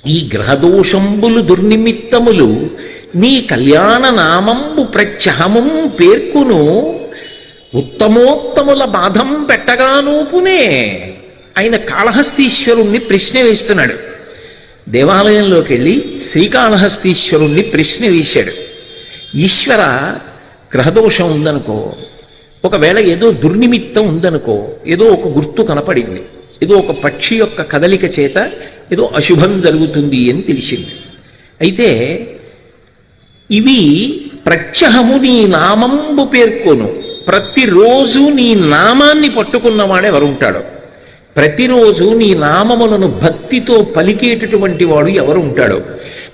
ఈ గ్రహదోషంబులు దుర్నిమిత్తములు నీ కళ్యాణ నామంబు ప్రత్యహమం పేర్కొను ఉత్తమోత్తముల బాధం పెట్టగానూపునే. ఆయన కాళహస్తీశ్వరుణ్ణి ప్రశ్న వేస్తున్నాడు. దేవాలయంలోకి వెళ్ళి శ్రీకాళహస్తీశ్వరుణ్ణి ప్రశ్న వేశాడు. ఈశ్వర, గ్రహదోషం ఉందనుకో, ఒకవేళ ఏదో దుర్నిమిత్తం ఉందనుకో, ఏదో ఒక గుర్తు కనపడింది, ఏదో ఒక పక్షి యొక్క కదలిక చేత ఏదో అశుభం జరుగుతుంది అని తెలిసింది. అయితే ఇవి ప్రత్యహము నీ నామంబు పేర్కొను. ప్రతిరోజు నీ నామాన్ని పట్టుకున్నవాడు ఎవరుంటాడో, ప్రతిరోజు నీ నామములను భక్తితో పలికేటటువంటి వాడు ఎవరు ఉంటాడో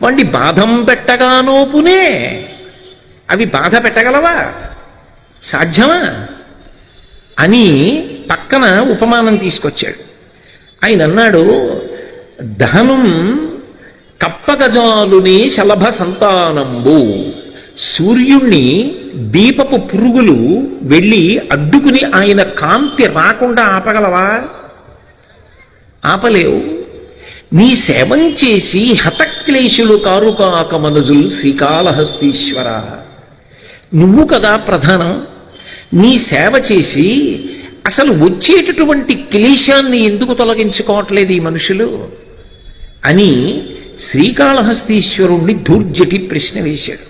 వాణ్ణి బాధం పెట్టగానోపునే. అవి బాధ పెట్టగలవా? సాధ్యమా? అని పక్కన ఉపమానం తీసుకొచ్చాడు. ఆయన అన్నాడు, దహనం కప్పగజాలుని శలభ సంతానంబు. సూర్యుణ్ణి దీపపు పురుగులు వెళ్ళి అడ్డుకుని ఆయన కాంతి రాకుండా ఆపగలవా? ఆపలేవు. నీ సేవం చేసి హతక్లేశులు కారుకాక మనుజులు శ్రీకాళహస్తీశ్వర. నువ్వు కదా ప్రధానం. నీ సేవ చేసి అసలు వచ్చేటటువంటి క్లేశాన్ని ఎందుకు తొలగించుకోవట్లేదు ఈ మనుషులు అని శ్రీకాళహస్తీశ్వరుణ్ణి దూర్జటి ప్రశ్న వేశాడు.